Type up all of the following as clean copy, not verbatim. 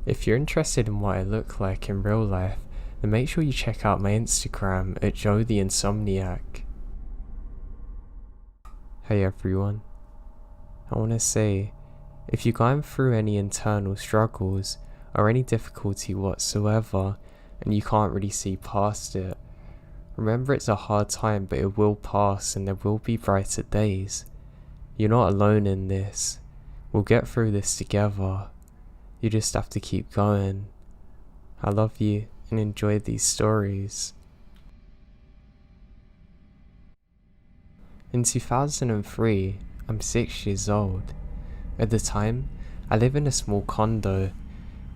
If you're interested in what I look like in real life, then make sure you check out my Instagram at Joe the Insomniak. Hey everyone, I want to say, if you're going through any internal struggles or any difficulty whatsoever and you can't really see past it, remember it's a hard time, but it will pass and there will be brighter days. You're not alone in this. We'll get through this together. You just have to keep going. I love you and enjoy these stories. In 2003, I'm 6 years old. At the time, I live in a small condo.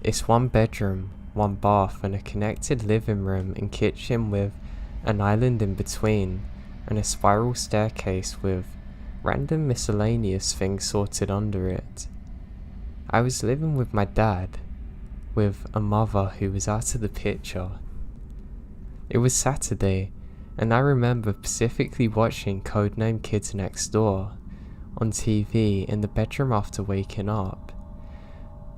It's 1 bedroom, 1 bath and a connected living room and kitchen with an island in between and a spiral staircase with random miscellaneous things sorted under it. I was living with my dad, with a mother who was out of the picture. It was Saturday, and I remember specifically watching Codename Kids Next Door on TV in the bedroom after waking up.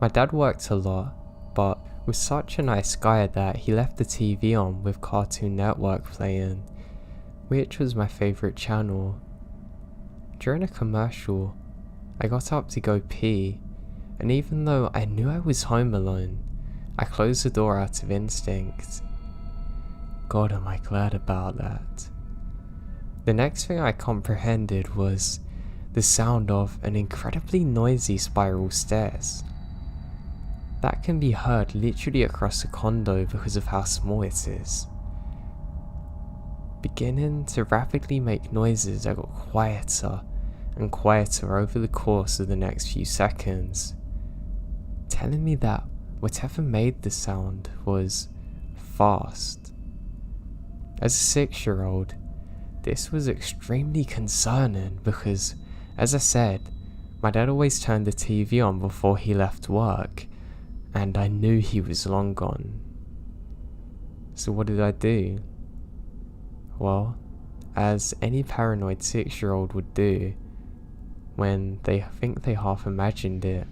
My dad worked a lot, but was such a nice guy that he left the TV on with Cartoon Network playing, which was my favourite channel. During a commercial, I got up to go pee, and even though I knew I was home alone, I closed the door out of instinct. God, am I glad about that. The next thing I comprehended was the sound of an incredibly noisy spiral stairs. That can be heard literally across the condo because of how small it is. Beginning to rapidly make noises that got quieter and quieter over the course of the next few seconds, telling me that whatever made the sound was fast. As a 6-year-old, this was extremely concerning because, as I said, my dad always turned the TV on before he left work, and I knew he was long gone. So what did I do? Well, as any paranoid 6-year-old would do, when they think they half imagined it,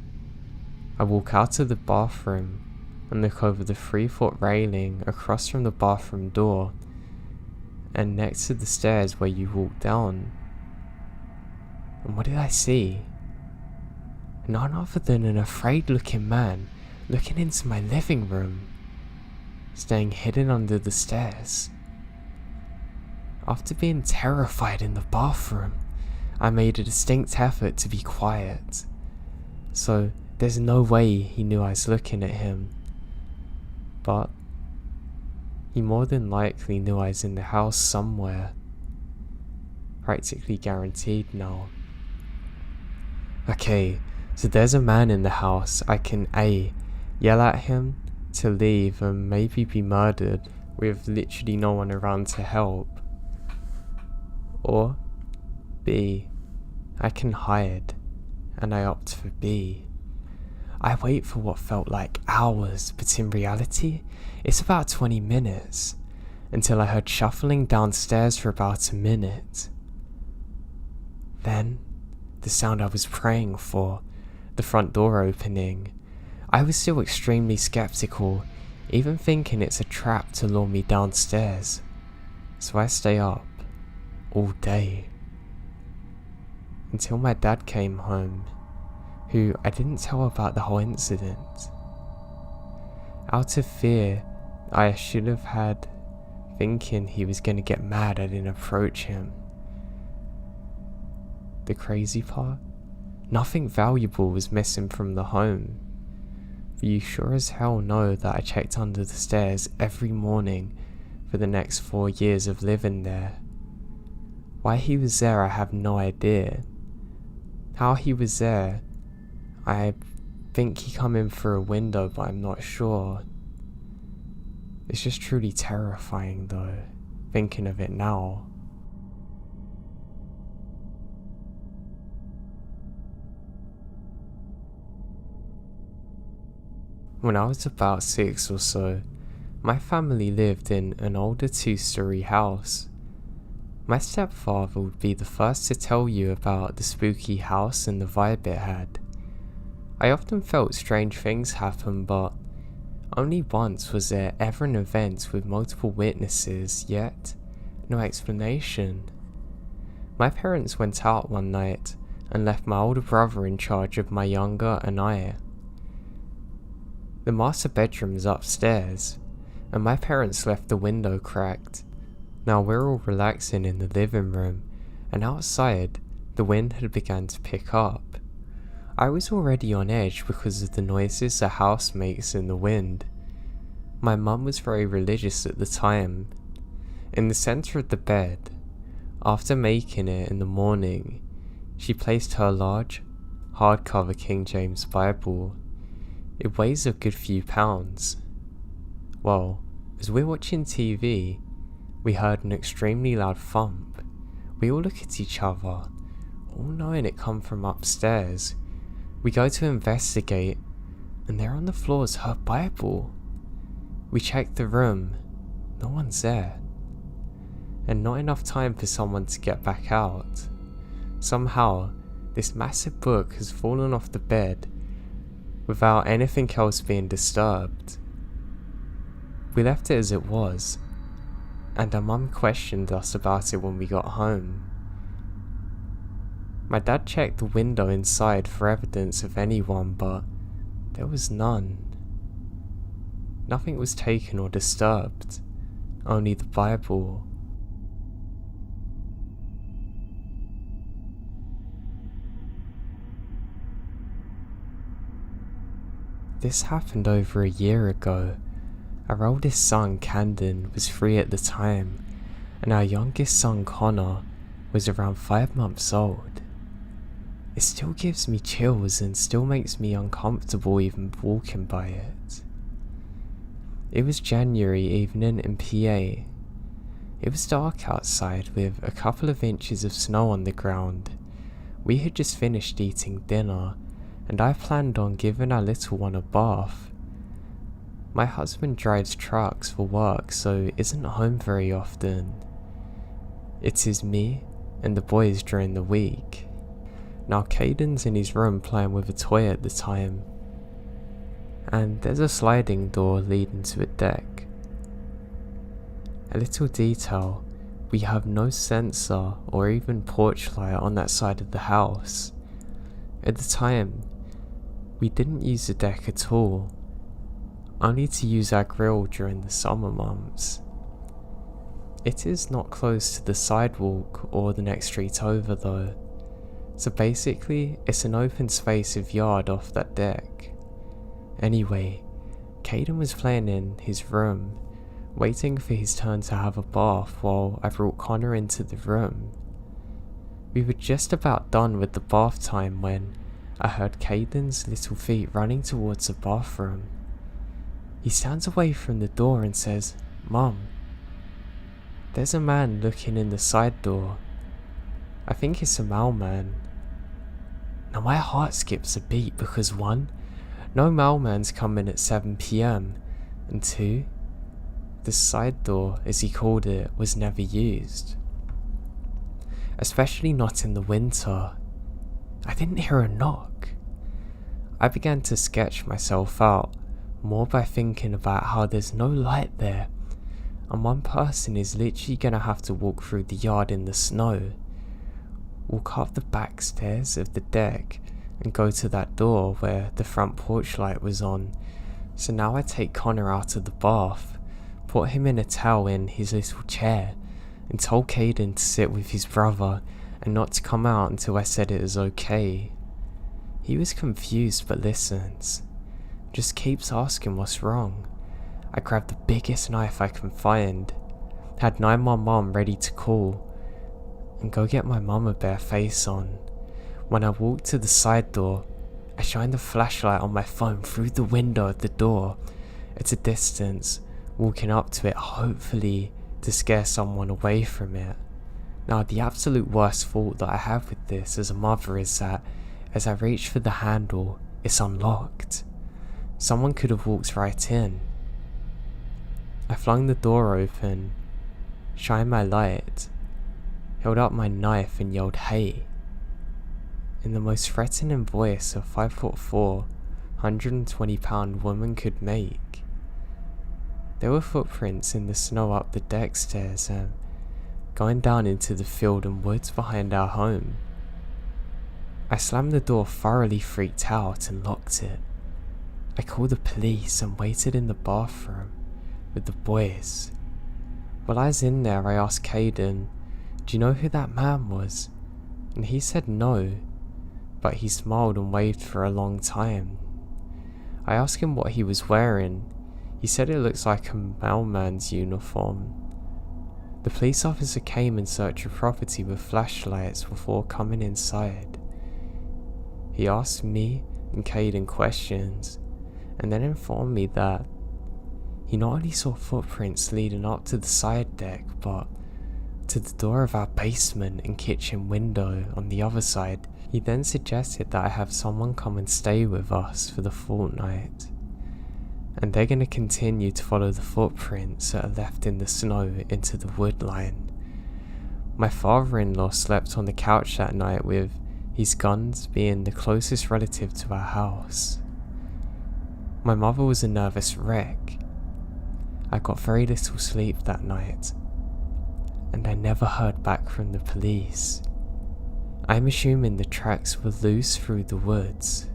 I walk out of the bathroom and look over the 3-foot railing across from the bathroom door and next to the stairs where you walk down. And what did I see? None other than an afraid looking man looking into my living room, staying hidden under the stairs. After being terrified in the bathroom, I made a distinct effort to be quiet, so there's no way he knew I was looking at him. But he more than likely knew I was in the house somewhere. Practically guaranteed now. Okay, so there's a man in the house. I can A, yell at him to leave and maybe be murdered with literally no one around to help. Or B, I can hide, and I opt for B. I wait for what felt like hours, but in reality, it's about 20 minutes, until I heard shuffling downstairs for about a minute. Then, the sound I was praying for, the front door opening. I was still extremely skeptical, even thinking it's a trap to lure me downstairs. So I stay up, all day. Until my dad came home, who I didn't tell about the whole incident. Out of fear, I should have had, thinking he was going to get mad I didn't approach him. The crazy part? Nothing valuable was missing from the home. But you sure as hell know that I checked under the stairs every morning for the next 4 years of living there. Why he was there I have no idea. How he was there, I think he come in through a window, but I'm not sure. It's just truly terrifying though, thinking of it now. When I was about 6 or so, my family lived in an older 2-story house. My stepfather would be the first to tell you about the spooky house and the vibe it had. I often felt strange things happen, but Only once was there ever an event with multiple witnesses, yet no explanation. My parents went out one night and left my older brother in charge of my younger and I. The master bedroom is upstairs, and my parents left the window cracked. Now we're all relaxing in the living room, and outside the wind had begun to pick up. I was already on edge because of the noises the house makes in the wind. My mum was very religious at the time. In the centre of the bed, after making it in the morning, she placed her large, hardcover King James Bible. It weighs a good few pounds. Well, as we're watching TV, we heard an extremely loud thump. We all look at each other, all knowing it come from upstairs. We go to investigate, and there on the floor is her Bible. We check the room, no one's there. And not enough time for someone to get back out. Somehow, this massive book has fallen off the bed without anything else being disturbed. We left it as it was, and our mum questioned us about it when we got home. My dad checked the window inside for evidence of anyone, but there was none. Nothing was taken or disturbed, only the Bible. This happened over a year ago. Our oldest son, Camden, was 3 at the time, and our youngest son, Connor, was around 5 months old. It still gives me chills and still makes me uncomfortable even walking by it. It was January evening in PA. It was dark outside with a couple of inches of snow on the ground. We had just finished eating dinner, and I planned on giving our little one a bath. My husband drives trucks for work, so isn't home very often. It is me and the boys during the week. Now Caden's in his room playing with a toy at the time, and there's a sliding door leading to a deck. A little detail, we have no sensor or even porch light on that side of the house. At the time, we didn't use the deck at all, only to use our grill during the summer months. It is not close to the sidewalk or the next street over though, so basically it's an open space of yard off that deck. Anyway, Caden was playing in his room, waiting for his turn to have a bath while I brought Connor into the room. We were just about done with the bath time when I heard Caden's little feet running towards the bathroom. He stands away from the door and says, "Mum, there's a man looking in the side door. I think it's a mailman." Now my heart skips a beat because 1, no mailman's coming at 7 PM, and 2, the side door, as he called it, was never used. Especially not in the winter. I didn't hear a knock. I began to sketch myself out, more by thinking about how there's no light there, and one person is literally gonna have to walk through the yard in the snow, walk up the back stairs of the deck, and go to that door where the front porch light was on. So now I take Connor out of the bath, put him in a towel in his little chair, and told Caden to sit with his brother and not to come out until I said it was okay. He was confused but listens, just keeps asking what's wrong. I grabbed the biggest knife I can find, had 911 ready to call, and go get my mum a bare face on. When I walked to the side door, I shined the flashlight on my phone through the window of the door at a distance, walking up to it hopefully to scare someone away from it. Now the absolute worst fault that I have with this as a mother is that as I reach for the handle, it's unlocked. Someone could have walked right in. I flung the door open, shined my light, held up my knife and yelled "Hey!" in the most threatening voice a 5'4", 120-pound woman could make. There were footprints in the snow up the deck stairs and going down into the field and woods behind our home. I slammed the door, thoroughly freaked out, and locked it. I called the police and waited in the bathroom with the boys. While I was in there, I asked Caden, "Do you know who that man was?" And he said no, but he smiled and waved for a long time. I asked him what he was wearing. He said it looks like a mailman's uniform. The police officer came in search of property with flashlights before coming inside. He asked me and Caden questions, and then informed me that he not only saw footprints leading up to the side deck, but to the door of our basement and kitchen window on the other side. He then suggested that I have someone come and stay with us for the fortnight, and they're going to continue to follow the footprints that are left in the snow into the wood line. My father-in-law slept on the couch that night, with his guns being the closest relative to our house. My mother was a nervous wreck. I got very little sleep that night, and I never heard back from the police. I'm assuming the tracks were loose through the woods.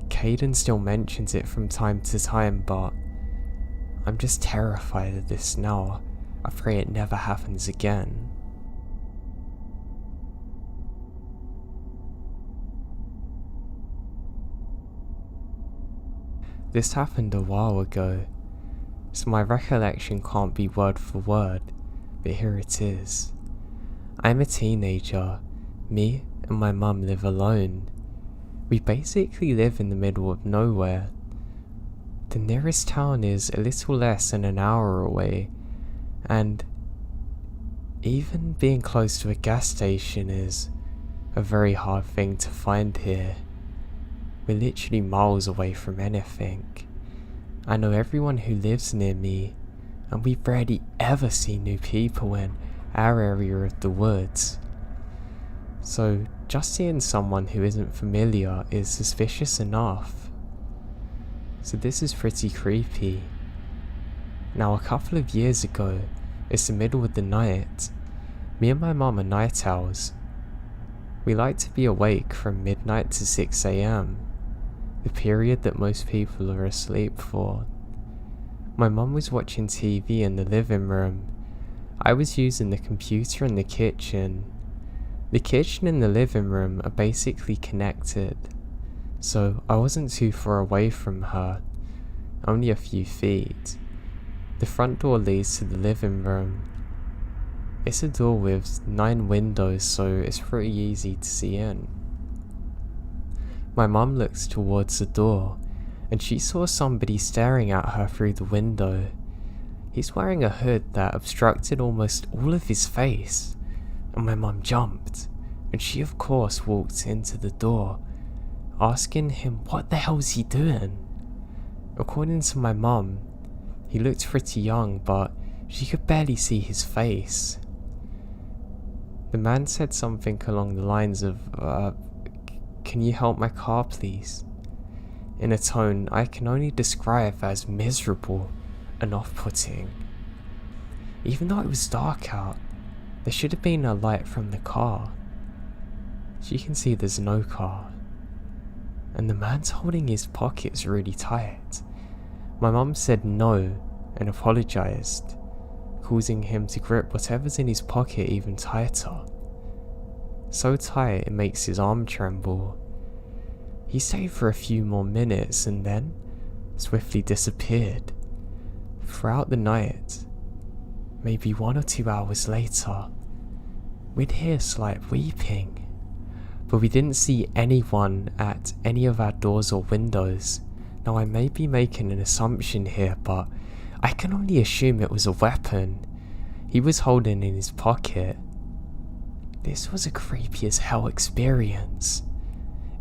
Caden still mentions it from time to time, but I'm just terrified of this now. I pray it never happens again. This happened a while ago, so my recollection can't be word for word, but here it is. I'm a teenager. Me and my mum live alone. We basically live in the middle of nowhere. The nearest town is a little less than an hour away, and even being close to a gas station is a very hard thing to find here. We're literally miles away from anything. I know everyone who lives near me, and we rarely ever see new people in our area of the woods. So just seeing someone who isn't familiar is suspicious enough. So this is pretty creepy. Now, a couple of years ago, it's the middle of the night. Me and my mum are night owls. We like to be awake from midnight to 6 AM, the period that most people are asleep for. My mum was watching TV in the living room. I was using the computer in the kitchen. The kitchen and the living room are basically connected, so I wasn't too far away from her, only a few feet. The front door leads to the living room. It's a door with 9 windows, so it's pretty easy to see in. My mum looks towards the door, and she saw somebody staring at her through the window. He's wearing a hood that obstructed almost all of his face, and my mum jumped, and she of course walked into the door, asking him what the hell's he doing. According to my mum, he looked pretty young, but she could barely see his face. The man said something along the lines of, "Can you help my car, please?" in a tone I can only describe as miserable and off-putting. Even though it was dark out, there should have been a light from the car. As you can see, there's no car, and the man's holding his pockets really tight. My mum said no and apologised, causing him to grip whatever's in his pocket even tighter. So tight it makes his arm tremble. He stayed for a few more minutes and then swiftly disappeared. Throughout the night, maybe 1 or 2 hours later, we'd hear slight weeping, but we didn't see anyone at any of our doors or windows. Now, I may be making an assumption here, but I can only assume it was a weapon he was holding in his pocket. This was a creepy as hell experience.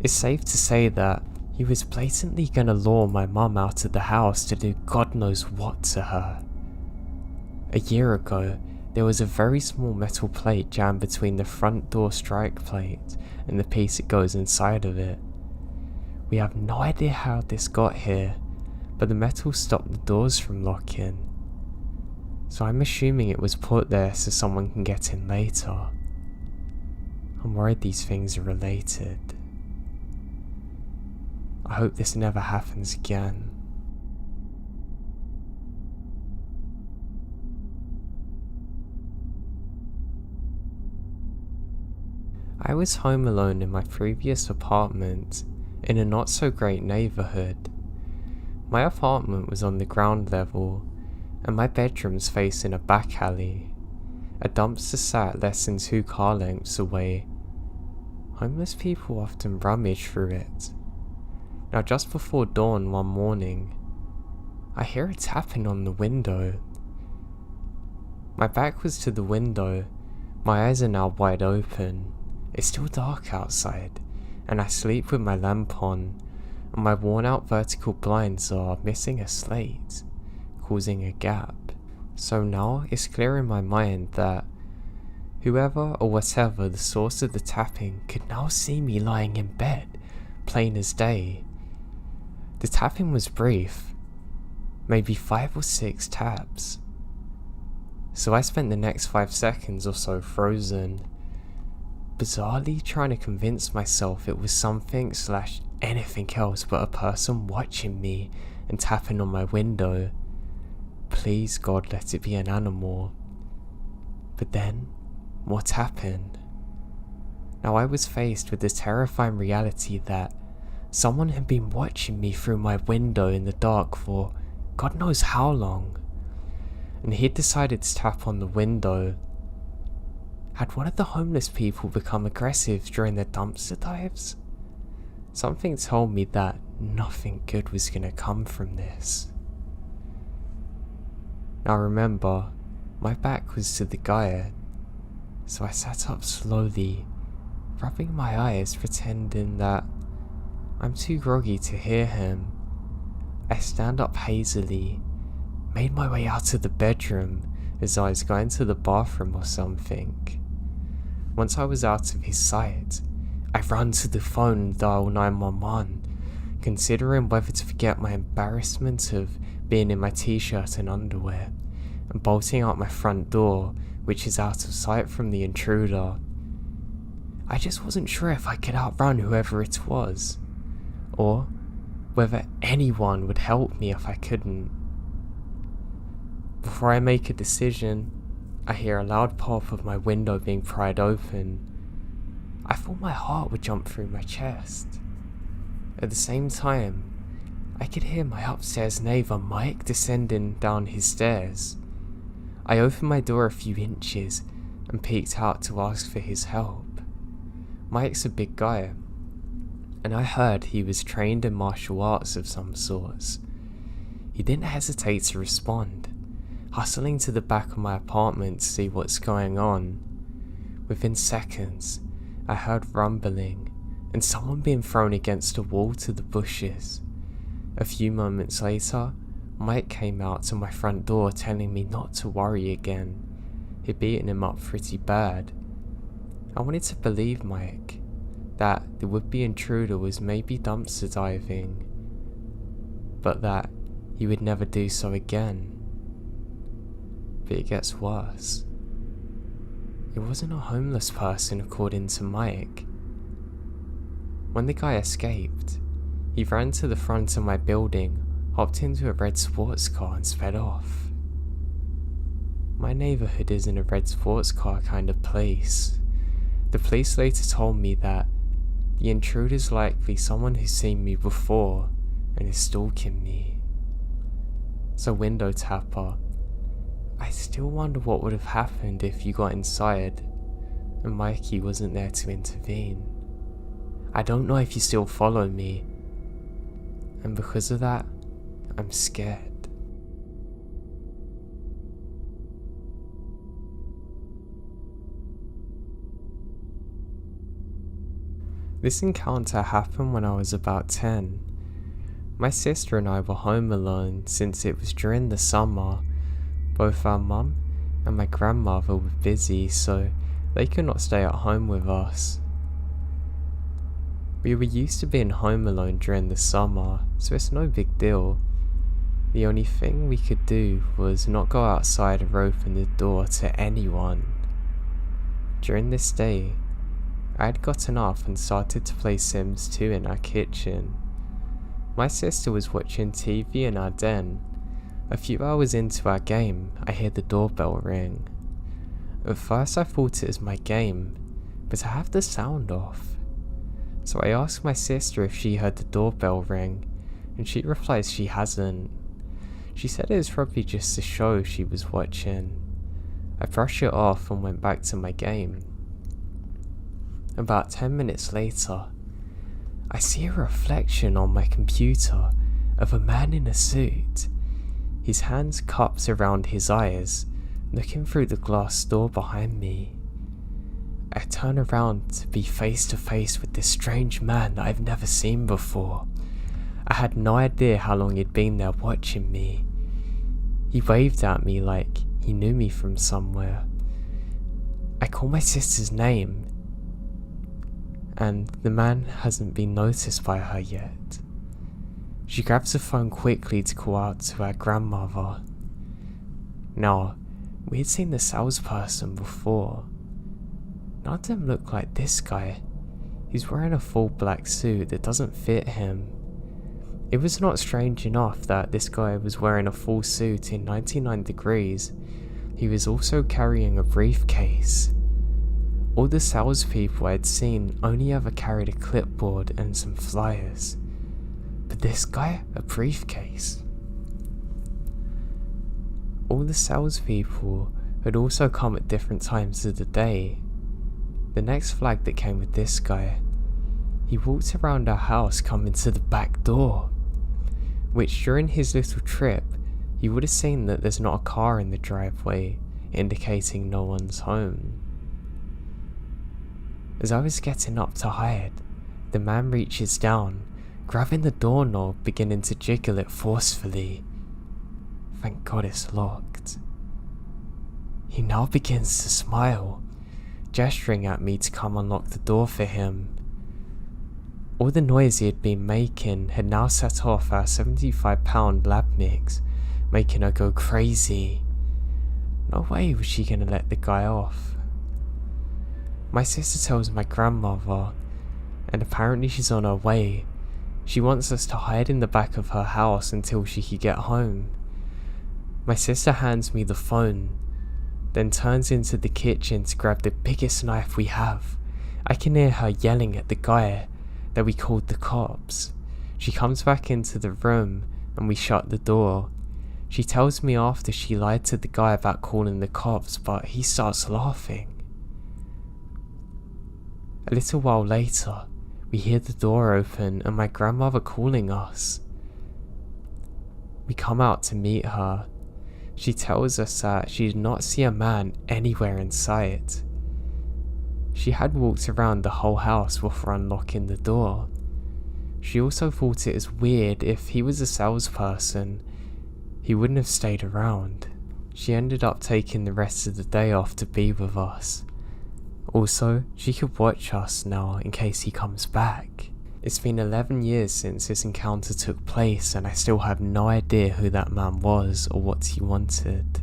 It's safe to say that he was blatantly gonna lure my mum out of the house to do God knows what to her. A year ago, there was a very small metal plate jammed between the front door strike plate and the piece that goes inside of it. We have no idea how this got here, but the metal stopped the doors from locking. so I'm assuming it was put there so someone can get in later. I'm worried these things are related. I hope this never happens again. I was home alone in my previous apartment in a not so great neighbourhood. My apartment was on the ground level and my bedroom's facing a back alley. A dumpster sat less than 2 car lengths away. Homeless people often rummage through it. Now just before dawn one morning, I hear a tapping on the window. My back was to the window, my eyes are now wide open. It's still dark outside, and I sleep with my lamp on, and my worn out vertical blinds are missing a slate, causing a gap. So now it's clear in my mind that whoever or whatever the source of the tapping could now see me lying in bed, plain as day. The tapping was brief, maybe 5 or 6 taps. So I spent the next 5 seconds or so frozen, bizarrely trying to convince myself it was something / anything else but a person watching me and tapping on my window. Please God, let it be an animal. But then, what happened? Now I was faced with the terrifying reality that someone had been watching me through my window in the dark for God knows how long, and he'd decided to tap on the window. Had one of the homeless people become aggressive during their dumpster dives? Something told me that nothing good was going to come from this. Now remember, my back was to the guy, so I sat up slowly, rubbing my eyes, pretending that I'm too groggy to hear him. I stand up hazily, made my way out of the bedroom as I was going to the bathroom or something. Once I was out of his sight, I ran to the phone and dialed 911, considering whether to forget my embarrassment of being in my t-shirt and underwear, and bolting out my front door, which is out of sight from the intruder. I just wasn't sure if I could outrun whoever it was, or whether anyone would help me if I couldn't. Before I make a decision, I hear a loud pop of my window being pried open. I thought my heart would jump through my chest. At the same time, I could hear my upstairs neighbour Mike descending down his stairs. I opened my door a few inches and peeked out to ask for his help. Mike's a big guy, and I heard he was trained in martial arts of some sorts. He didn't hesitate to respond, hustling to the back of my apartment to see what's going on. Within seconds, I heard rumbling and someone being thrown against a wall to the bushes. A few moments later, Mike came out to my front door telling me not to worry again. He'd beaten him up pretty bad. I wanted to believe Mike, that the would-be intruder was maybe dumpster diving, but that he would never do so again. But it gets worse. It wasn't a homeless person according to Mike. When the guy escaped, he ran to the front of my building, hopped into a red sports car and sped off. My neighbourhood isn't a red sports car kind of place. The police later told me that the intruder's likely someone who's seen me before and is stalking me. So window tapper, I still wonder what would have happened if you got inside and Mikey wasn't there to intervene. I don't know if you still follow me, and because of that, I'm scared. This encounter happened when I was about 10. My sister and I were home alone since it was during the summer. Both our mum and my grandmother were busy, so they could not stay at home with us. We were used to being home alone during the summer, so it's no big deal. The only thing we could do was not go outside or open the door to anyone. During this day, I had gotten up and started to play Sims 2 in our kitchen. My sister was watching TV in our den. A few hours into our game, I hear the doorbell ring. At first I thought it was my game, but I have the sound off. So I asked my sister if she heard the doorbell ring, and she replies she hasn't. She said it was probably just a show she was watching. I brushed it off and went back to my game. About 10 minutes later, I see a reflection on my computer of a man in a suit, his hands cupped around his eyes, looking through the glass door behind me. I turn around to be face to face with this strange man that I've never seen before. I had no idea how long he'd been there watching me. He waved at me like he knew me from somewhere. I call my sister's name, and the man hasn't been noticed by her yet. She grabs the phone quickly to call out to her grandmother. Now, we had seen the salesperson before. None of them look like this guy. He's wearing a full black suit that doesn't fit him. It was not strange enough that this guy was wearing a full suit in 99 degrees. He was also carrying a briefcase. All the salespeople I'd seen only ever carried a clipboard and some flyers. But this guy, a briefcase. All the salespeople had also come at different times of the day. The next flag that came with this guy, he walked around our house coming to the back door, which during his little trip, you would have seen that there's not a car in the driveway, indicating no one's home. As I was getting up to hide, the man reaches down, grabbing the doorknob, beginning to jiggle it forcefully. Thank God it's locked. He now begins to smile, gesturing at me to come unlock the door for him. All the noise he had been making had now set off our 75-pound lab mix, making her go crazy. No way was she gonna let the guy off. My sister tells my grandmother, and apparently she's on her way. She wants us to hide in the back of her house until she could get home. My sister hands me the phone, then turns into the kitchen to grab the biggest knife we have. I can hear her yelling at the guy that we called the cops. She comes back into the room and we shut the door. She tells me after she lied to the guy about calling the cops, but he starts laughing. A little while later, we hear the door open and my grandmother calling us. We come out to meet her. She tells us that she did not see a man anywhere in sight. She had walked around the whole house before unlocking the door. She also thought it was weird if he was a salesperson, he wouldn't have stayed around. She ended up taking the rest of the day off to be with us. Also, she could watch us now in case he comes back. It's been 11 years since this encounter took place and I still have no idea who that man was or what he wanted.